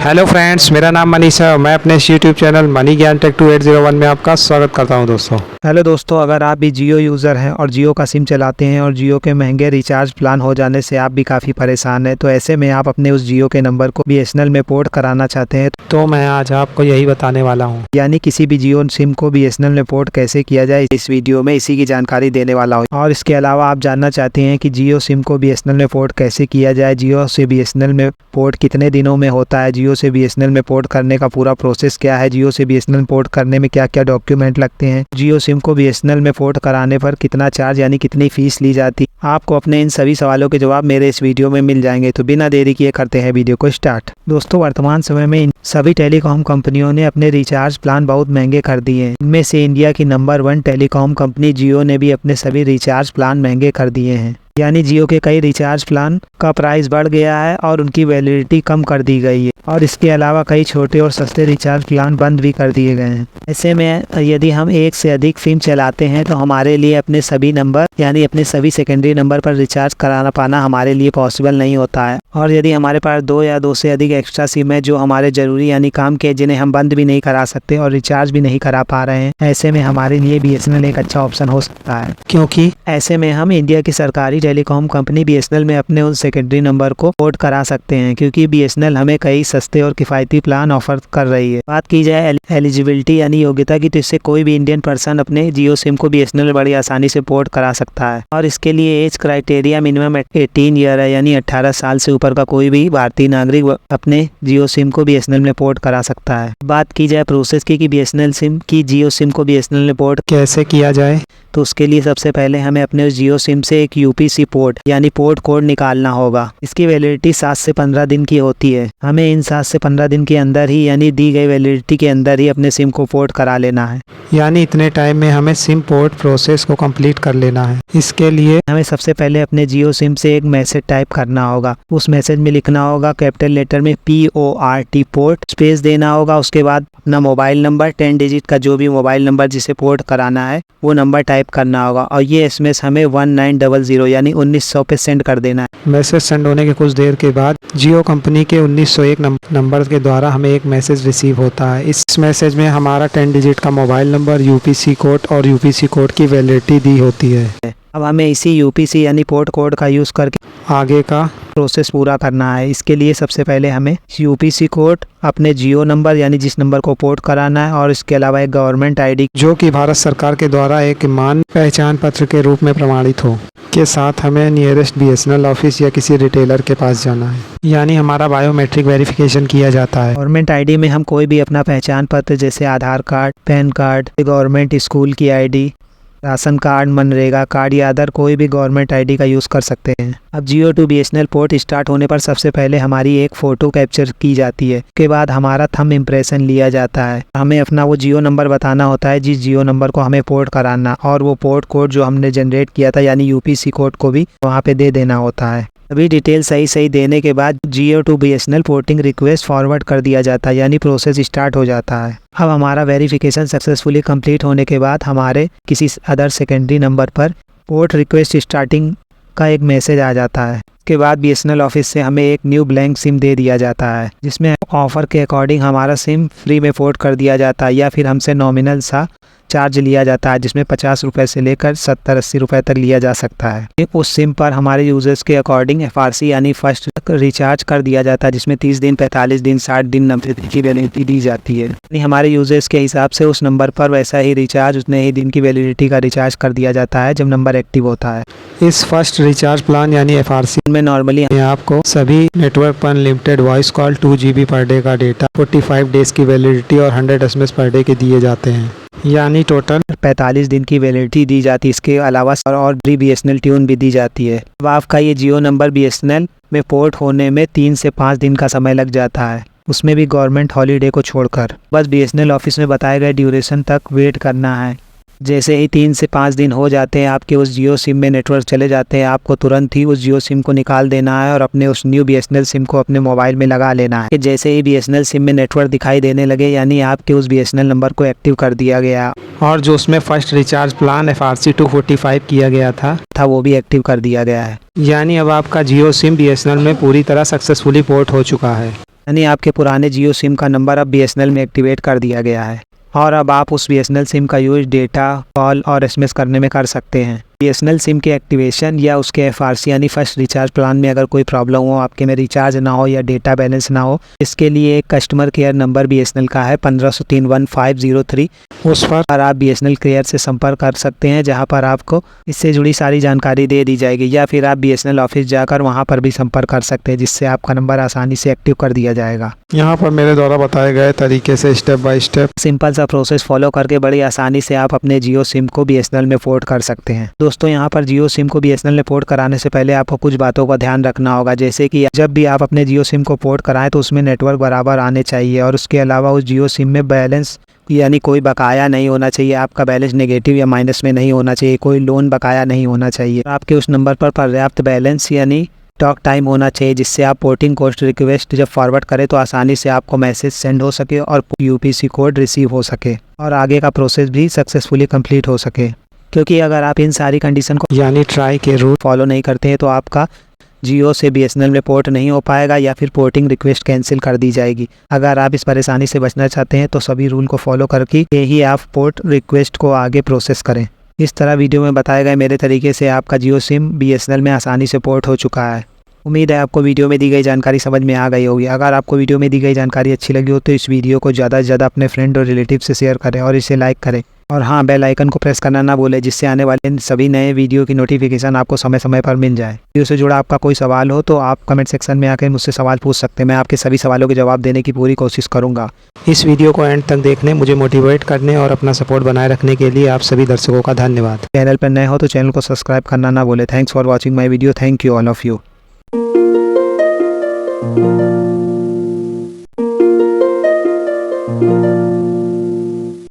Hello friends, मेरा नाम मनीष है और मैं अपने यूट्यूब चैनल मनी ज्ञान टेक 2801 में आपका स्वागत करता हूं दोस्तों। हेलो दोस्तों, अगर आप भी जियो यूज़र हैं और जियो का सिम चलाते हैं और जियो के महंगे रिचार्ज प्लान हो जाने से आप भी काफ़ी परेशान हैं, तो ऐसे में आप अपने उस जियो के नंबर को बीएसएनएल में पोर्ट कराना चाहते हैं तो मैं आज आपको यही बताने वाला हूं, यानी किसी भी जियो सिम को बीएसएनएल में पोर्ट कैसे किया जाए। इस वीडियो में इसी की जानकारी देने वाला हूँ। और इसके अलावा आप जानना चाहते हैं कि जियो सिम को बीएसएनएल में पोर्ट कैसे किया जाए, जियो से बीएसएनएल में पोर्ट कितने दिनों में होता है, जियो से बीएसएनएल में पोर्ट करने का पूरा प्रोसेस क्या है, जियो से बीएसएनएल पोर्ट करने में क्या क्या डॉक्यूमेंट लगते हैं, जियो सिम को बीएसएनएल में पोर्ट कराने पर कितना चार्ज यानी कितनी फीस ली जाती है। आपको अपने इन सभी सवालों के जवाब मेरे इस वीडियो में मिल जाएंगे। तो बिना देरी किए करते हैं वीडियो को स्टार्ट। दोस्तों, वर्तमान समय में इन सभी टेलीकॉम कंपनियों ने अपने रिचार्ज प्लान बहुत महंगे कर दिए हैं। इनमें से इंडिया की नंबर 1 टेलीकॉम कंपनी जियो ने भी अपने सभी रिचार्ज प्लान महंगे कर दिए हैं। यानी जियो के कई रिचार्ज प्लान का प्राइस बढ़ गया है और उनकी वैलिडिटी कम कर दी गई है, और इसके अलावा कई छोटे और सस्ते रिचार्ज प्लान बंद भी कर दिए गए हैं। ऐसे में यदि हम एक से अधिक सिम चलाते हैं तो हमारे लिए अपने सभी नंबर यानी अपने सभी सेकेंडरी नंबर पर रिचार्ज कराना पाना हमारे लिए पॉसिबल नहीं होता है। और यदि हमारे पास 2 या 2 से अधिक एक्स्ट्रा सिम है जो हमारे जरूरी यानी काम के, जिन्हें हम बंद भी नहीं करा सकते और रिचार्ज भी नहीं करा पा रहे हैं, ऐसे में हमारे लिए बीएसएनएल एक अच्छा ऑप्शन हो सकता है, क्योंकि ऐसे में हम इंडिया की सरकारी टेलीकॉम कंपनी बीएसएनएल में अपने उन सेकेंडरी नंबर को पोर्ट करा सकते हैं, क्योंकि बीएसएनएल हमें कई सस्ते और किफायती प्लान ऑफर कर रही है। बात की जाए एलिजिबिलिटी यानी योग्यता की, तो इससे कोई भी इंडियन पर्सन अपने जियो सिम को बीएसएनएल बड़ी आसानी से पोर्ट करा सकता है। और इसके लिए एज क्राइटेरिया मिनिमम 18 ईयर है, यानी 18 साल से ऊपर का कोई भी भारतीय नागरिक अपने जियो सिम को बीएसएनएल में पोर्ट करा सकता है। बात की जाए प्रोसेस की कि बीएसएनएल सिम की जियो सिम को बीएसएनएल में पोर्ट कैसे किया जाए, तो उसके लिए सबसे पहले हमें अपने जियो सिम से एक यूपीसी पोर्ट यानी पोर्ट कोड निकालना होगा। इसकी वैलिडिटी 7 से 15 दिन की होती है। हमें इन 7 से 15 दिन के अंदर ही यानी दी गई वैलिडिटी के अंदर ही अपने सिम को पोर्ट करा लेना है। यानी इतने टाइम में हमें सिम पोर्ट प्रोसेस को कंप्लीट कर लेना है। इसके लिए हमें सबसे पहले अपने जियो सिम से एक मैसेज टाइप करना होगा। उस मैसेज में लिखना होगा कैपिटल लेटर में PORT पोर्ट, स्पेस देना होगा। उसके बाद अपना मोबाइल नंबर 10 डिजिट का जो भी मोबाइल नंबर जिसे पोर्ट कराना है वो नंबर टाइप करना होगा, और ये एसएमएस हमें 1900 यानी 1900 पे सेंड कर देना है। मैसेज सेंड होने के कुछ देर के बाद जियो कंपनी के 1901 नंबर के द्वारा हमें एक मैसेज रिसीव होता है। इस मैसेज में हमारा 10 डिजिट का मोबाइल नंबर, यूपीसी कोड और यूपीसी कोड की वैलिडिटी दी होती है। अब हमें इसी यूपीसी यानी पोर्ट कोड का यूज़ करके आगे का प्रोसेस पूरा करना है। इसके लिए सबसे पहले हमें यूपीसी कोड, अपने जियो नंबर यानी जिस नंबर को पोर्ट कराना है, और इसके अलावा एक गवर्नमेंट आईडी जो कि भारत सरकार के द्वारा एक मान्य पहचान पत्र के रूप में प्रमाणित हो, के साथ हमें नियरेस्ट बीएसएनएल ऑफिस या किसी रिटेलर के पास जाना है, यानी हमारा बायोमेट्रिक वेरिफिकेशन किया जाता है। गवर्नमेंट आईडी में हम कोई भी अपना पहचान पत्र जैसे Aadhaar card, PAN card, government school की ID, ration card, MNREGA card या अदर कोई भी गवर्नमेंट आईडी का यूज़ कर सकते हैं। अब जियो टू बीएसएनएल पोर्ट स्टार्ट होने पर सबसे पहले हमारी एक फ़ोटो कैप्चर की जाती है। उसके बाद हमारा थंब इम्प्रेशन लिया जाता है। हमें अपना वो जियो नंबर बताना होता है जिस जियो नंबर को हमें पोर्ट कराना, और वो पोर्ट कोड जो हमने जनरेट किया था यानी यूपीसी कोड को भी वहाँ पे दे देना होता है। सभी डिटेल सही देने के बाद Jio to BSNL porting request forward कर दिया जाता है, यानी प्रोसेस स्टार्ट हो जाता है। अब हमारा वेरिफिकेशन सक्सेसफुली कंप्लीट होने के बाद हमारे किसी अदर सेकेंडरी नंबर पर पोर्ट रिक्वेस्ट स्टार्टिंग का एक मैसेज आ जाता है। उसके बाद बीएसएनएल ऑफिस से हमें एक न्यू ब्लैंक सिम दे दिया जाता है, जिसमें ऑफर के अकॉर्डिंग हमारा सिम फ्री में पोर्ट कर दिया जाता है, या फिर हमसे नॉमिनल सा चार्ज लिया जाता है, जिसमें 50 रुपये से लेकर 70-80 रुपये तक लिया जा सकता है। उस सिम पर हमारे यूजर्स के अकॉर्डिंग FRC यानी फर्स्ट रिचार्ज कर दिया जाता है, जिसमें 30 दिन, 45 दिन, 60 दिन, 90 दिन की वैलिडिटी दी जाती है। यानी हमारे यूजर्स के हिसाब से उस नंबर पर वैसा ही रिचार्ज, उतने ही दिन की वैलिडिटी का रिचार्ज कर दिया जाता है जब नंबर एक्टिव होता है। इस फर्स्ट रिचार्ज प्लान यानी FRC में नॉर्मली आपको सभी नेटवर्क पर unlimited voice call, 2 GB per day का डेटा, 45 डेज की वैलिडिटी और 100 SMS पर डे के दिए जाते हैं, यानी टोटल 45 दिन की वैलिडिटी दी जाती है। इसके अलावा और भी बीएसएनएल ट्यून भी दी जाती है। अब आपका ये जियो नंबर बीएसएनएल में पोर्ट होने में 3 से 5 दिन का समय लग जाता है, उसमें भी गवर्नमेंट हॉलीडे को छोड़कर। बस बीएसएनएल ऑफिस में बताए गए ड्यूरेशन तक वेट करना है। जैसे ही 3 से 5 दिन हो जाते हैं, आपके उस जियो सिम में नेटवर्क चले जाते हैं, आपको तुरंत ही उस जियो सिम को निकाल देना है और अपने उस न्यू बीएसएनएल सिम को अपने मोबाइल में लगा लेना है। कि जैसे ही बीएसएनएल सिम में नेटवर्क दिखाई देने लगे, यानी आपके उस बीएसएनएल नंबर को एक्टिव कर दिया गया, और जो उसमें फर्स्ट रिचार्ज प्लान FRC 245 किया गया था वो भी एक्टिव कर दिया गया है। यानी अब आपका जियो सिम बीएसएनएल में पूरी तरह सक्सेसफुली पोर्ट हो चुका है। यानी आपके पुराने जियो सिम का नंबर अब BSNL में एक्टिवेट कर दिया गया है और अब आप उस BSNL सिम का यूज डेटा, कॉल और SMS करने में कर सकते हैं। BSNL सिम के एक्टिवेशन या उसके FRC यानी फर्स्ट रिचार्ज प्लान में अगर कोई प्रॉब्लम हो, आपके में रिचार्ज ना हो या डेटा बैलेंस ना हो, इसके लिए एक कस्टमर केयर नंबर BSNL का है 1503 उस पर आप BSNL केयर से संपर्क कर सकते हैं, जहां पर आपको इससे जुड़ी सारी जानकारी दे दी जाएगी। या फिर आप BSNL ऑफिस जाकर वहां पर भी संपर्क कर सकते हैं, जिससे आपका नंबर आसानी से एक्टिव कर दिया जाएगा। यहाँ पर मेरे द्वारा बताए गए तरीके से स्टेप बाय स्टेप सिंपल सा प्रोसेस फॉलो करके बड़ी आसानी से आप अपने जियो सिम को BSNL में पोर्ट कर सकते हैं। दोस्तों, यहाँ पर जियो सिम को BSNL में पोर्ट कराने से पहले आपको कुछ बातों का ध्यान रखना होगा, जैसे कि जब भी आप अपने जियो सिम को पोर्ट कराएं तो उसमें नेटवर्क बराबर आने चाहिए और उसके अलावा उस जियो सिम में बैलेंस यानी कोई बकाया नहीं होना चाहिए। आपका बैलेंस नेगेटिव या माइनस में नहीं होना चाहिए, कोई लोन बकाया नहीं होना चाहिए। आपके उस नंबर पर पर्याप्त बैलेंस यानी टॉक टाइम होना चाहिए, जिससे आप पोर्टिंग कोड रिक्वेस्ट जब फॉरवर्ड करें तो आसानी से आपको मैसेज सेंड हो सके और UPC कोड रिसीव हो सके और आगे का प्रोसेस भी सक्सेसफुली कंप्लीट हो सके। क्योंकि अगर आप इन सारी कंडीशन को यानी ट्राई के रूल फॉलो नहीं करते हैं तो आपका जियो से BSNL में पोर्ट नहीं हो पाएगा या फिर पोर्टिंग रिक्वेस्ट कैंसिल कर दी जाएगी। अगर आप इस परेशानी से बचना चाहते हैं तो सभी रूल को फॉलो करके ही आप पोर्ट रिक्वेस्ट को आगे प्रोसेस करें। इस तरह वीडियो में बताए गए मेरे तरीके से आपका जियो सिम BSNL में आसानी से पोर्ट हो चुका है। उम्मीद है आपको वीडियो में दी गई जानकारी समझ में आ गई होगी। अगर आपको वीडियो में दी गई जानकारी अच्छी लगी हो तो इस वीडियो को ज़्यादा से ज़्यादा अपने फ्रेंड और रिलेटिव से शेयर करें और इसे लाइक करें। और हाँ, बेल आइकन को प्रेस करना ना भूलें, जिससे आने वाले सभी नए वीडियो की नोटिफिकेशन आपको समय समय पर मिल जाए। वीडियो से जुड़ा आपका कोई सवाल हो तो आप कमेंट सेक्शन में आकर मुझसे सवाल पूछ सकते हैं। मैं आपके सभी सवालों के जवाब देने की पूरी कोशिश करूँगा। इस वीडियो को एंड तक देखने, मुझे मोटिवेट करने और अपना सपोर्ट बनाए रखने के लिए आप सभी दर्शकों का धन्यवाद। चैनल पर नए हो तो चैनल को सब्सक्राइब करना ना भूलें। Thanks for watching my video. Thank you all of you.